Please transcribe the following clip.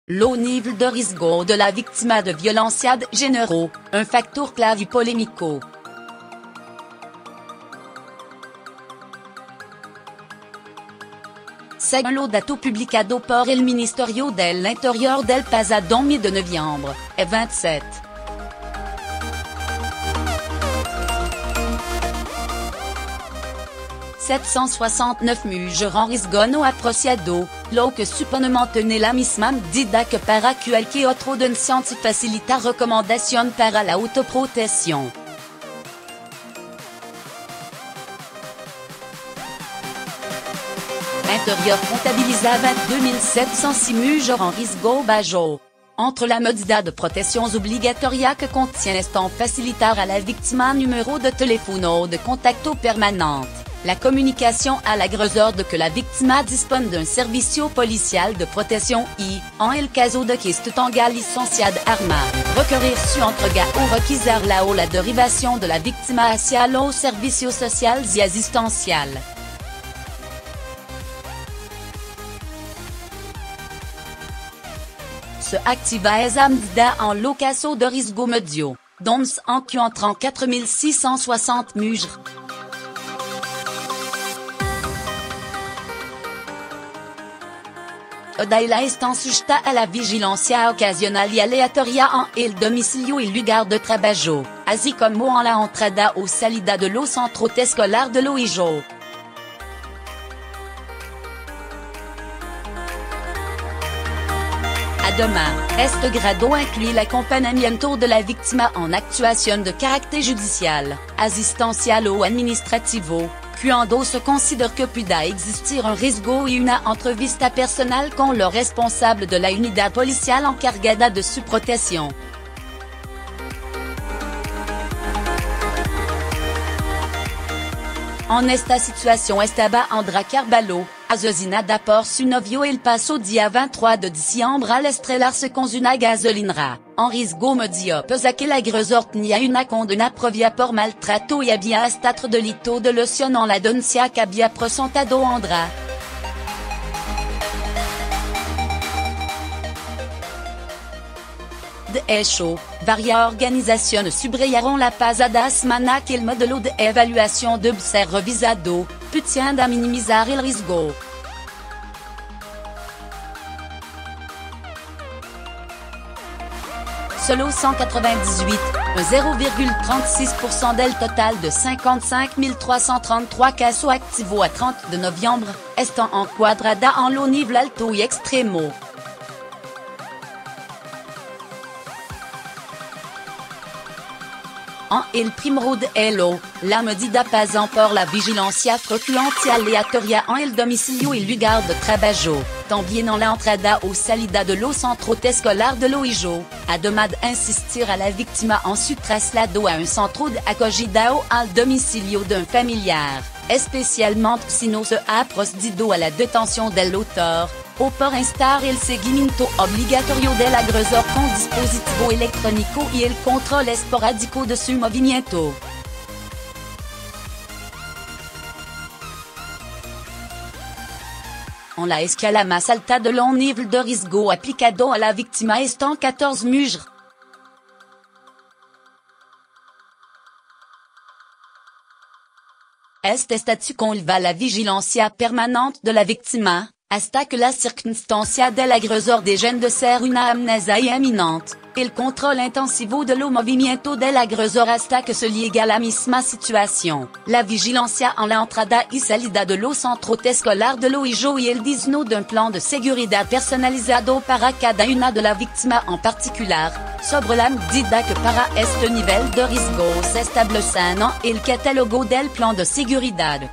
Lo nível de risco de la víctima de violência de gênero, un factor clave polêmico. Segundo dato publicado por el Ministerio del Interior del pasado mes de noviembre, 27. ...769 mujeres risco apreciado, lo que supone la misma medida que para cualquier otro denunciante facilita recomendación para la autoprotección. Interior comptabilisa 22 706 mujeres en risco bajo. Entre la medida de protección obligatoria que contiene esto facilitar a la víctima número de teléfono de contacto permanente, la comunicación al agresor de que la víctima dispone d'un servicio policial de protección y, en el caso de que este tenga licencia de arma, requerir su entrega o requisar la derivación de la víctima hacia los servicios sociales y asistenciales. Se activa esa medida en lo caso de risco medio, dont encuentran 4660 mujeres. Odaila están sujeta a la vigilancia ocasional y aleatoria en el domicilio y lugar de trabajo, así como en la entrada o salida de los centros escolares de lo hijo. Además, este grado incluye el acompañamiento de la víctima en actuación de carácter judicial, asistencial o administrativo, cuando se considère que pueda existir un riesgo y una entrevista personal con lo responsable de la unidad policial encargada de su protección. En esta situación estaba Andra Carvalho, asesinada por su novio el paso día 23 de diciembre al estrellarse con una gasolinera, en risco medio pese que el agresor tenía una condena previa por maltrato y había hasta delito de lesión en la denuncia que había presentado Andra. De hecho, varias organizaciones subrayaron la pasada semana que el modelo de evaluación debe ser revisado, pudiendo minimizar el riesgo. Solo 198, un 0,36% del total de 55 333 casos activos a 30 de noviembre, están encuadrada en lo nivel alto y extremo. En el primero de elo, la medida pasa por la vigilancia frecuente y aleatoria en el domicilio y lugar de trabajo, también en la entrada o salida de los centros escolares de lo hijo, además de insistir a la víctima en su traslado a un centro de acogida o al domicilio d'un familiar, especialmente si no se ha procedido a la detención del autor, o por instar el seguimiento obligatorio del agresor con dispositivo electrónico y el control esporádico de su movimiento. En la escala más alta de lo nivel de riesgo aplicado a la víctima están 14 mujeres. Este statut conlleva la vigilancia permanente de la víctima, hasta que la circunstancia del agresor deje de ser una amenaza inminente, el control intensivo de los movimientos del agresor hasta que se llegue a la misma situación, la vigilancia en la entrada y salida de los centros escolares de lo hijo y el diseño d'un plan de seguridad personalizado para cada una de la víctima en particular, sobre la medida que para este nivel de riesgo se establecen en el catálogo del plan de seguridad.